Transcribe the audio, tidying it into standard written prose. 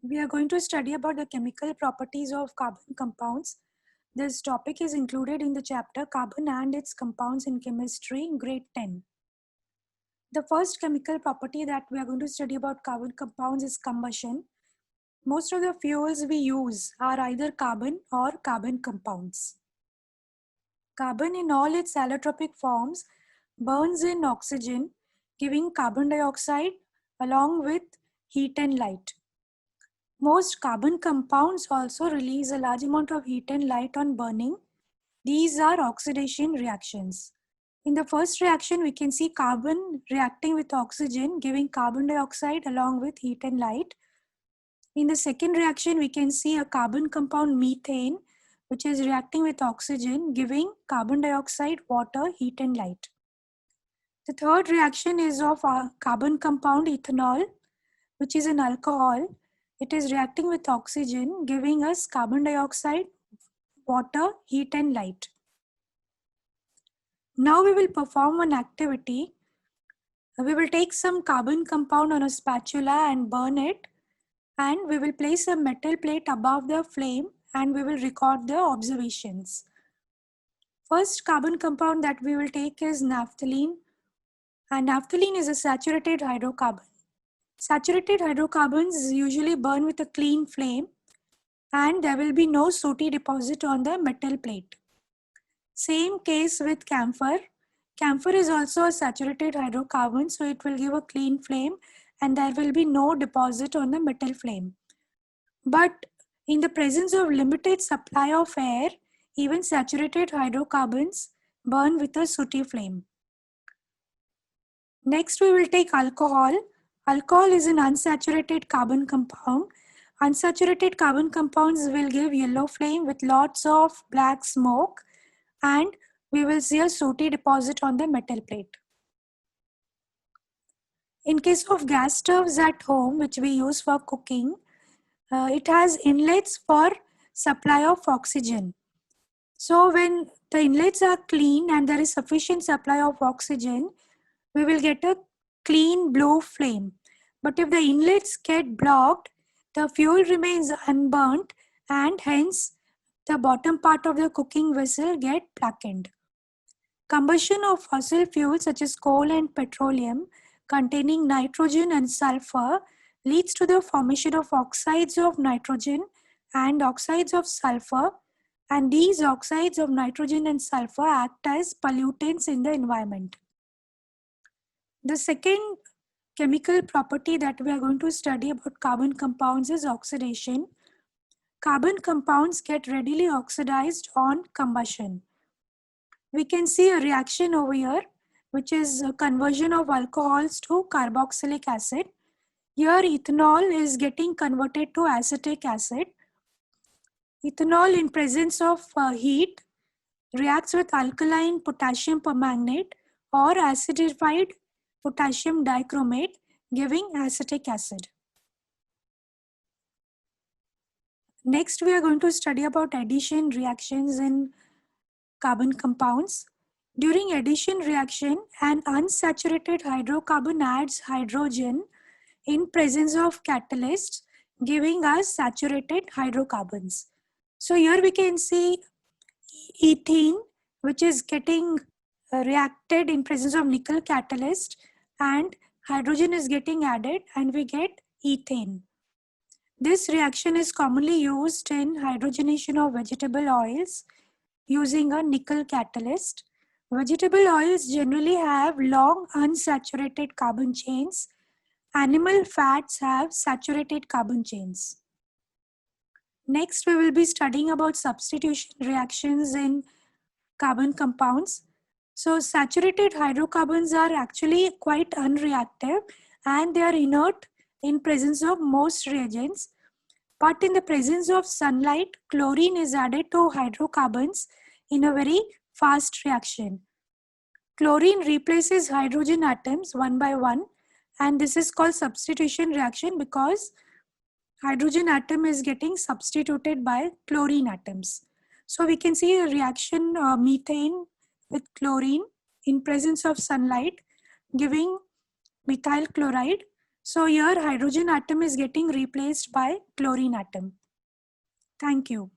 We are going to study about the chemical properties of carbon compounds. This topic is included in the chapter Carbon and its Compounds in Chemistry, grade 10. The first chemical property that we are going to study about carbon compounds is combustion. Most of the fuels we use are either carbon or carbon compounds. Carbon in all its allotropic forms burns in oxygen, giving carbon dioxide along with heat and light. Most carbon compounds also release a large amount of heat and light on burning. These are oxidation reactions. In the first reaction, we can see carbon reacting with oxygen, giving carbon dioxide along with heat and light. In the second reaction, we can see a carbon compound methane, which is reacting with oxygen, giving carbon dioxide, water, heat and light. The third reaction is of a carbon compound ethanol, which is an alcohol. It is reacting with oxygen, giving us carbon dioxide, water, heat and light. Now we will perform an activity. We will take some carbon compound on a spatula and burn it, and we will place a metal plate above the flame and we will record the observations. First carbon compound that we will take is naphthalene, and naphthalene is a saturated hydrocarbon. Saturated hydrocarbons usually burn with a clean flame and there will be no sooty deposit on the metal plate. Same case with camphor. Camphor is also a saturated hydrocarbon, so it will give a clean flame and there will be no deposit on the metal flame. But in the presence of limited supply of air, even saturated hydrocarbons burn with a sooty flame. Next, we will take alcohol. Alcohol is an unsaturated carbon compound. Unsaturated carbon compounds will give yellow flame with lots of black smoke, and we will see a sooty deposit on the metal plate. In case of gas stoves at home, which we use for cooking, it has inlets for supply of oxygen. So when the inlets are clean and there is sufficient supply of oxygen, we will get a clean blue flame. But if the inlets get blocked, the fuel remains unburnt and hence the bottom part of the cooking vessel get blackened. Combustion of fossil fuels such as coal and petroleum containing nitrogen and sulfur leads to the formation of oxides of nitrogen and oxides of sulfur, and these oxides of nitrogen and sulfur act as pollutants in the environment. The second chemical property that we are going to study about carbon compounds is oxidation. Carbon compounds get readily oxidized on combustion. We can see a reaction over here, which is a conversion of alcohols to carboxylic acid. Here ethanol is getting converted to acetic acid. Ethanol in presence of heat reacts with alkaline potassium permanganate or acidified potassium dichromate, giving acetic acid. Next, we are going to study about addition reactions in carbon compounds. During addition reaction, an unsaturated hydrocarbon adds hydrogen in presence of catalysts, giving us saturated hydrocarbons. So here we can see ethene, which is getting reacted in presence of nickel catalyst, and hydrogen is getting added and we get ethane. This reaction is commonly used in hydrogenation of vegetable oils using a nickel catalyst. Vegetable oils generally have long unsaturated carbon chains. Animal fats have saturated carbon chains. Next, we will be studying about substitution reactions in carbon compounds. So saturated hydrocarbons are actually quite unreactive and they are inert in presence of most reagents. But in the presence of sunlight, chlorine is added to hydrocarbons in a very fast reaction. Chlorine replaces hydrogen atoms one by one, and this is called substitution reaction because hydrogen atom is getting substituted by chlorine atoms. So we can see a reaction methane with chlorine in presence of sunlight giving methyl chloride, So here hydrogen atom is getting replaced by chlorine atom. Thank you.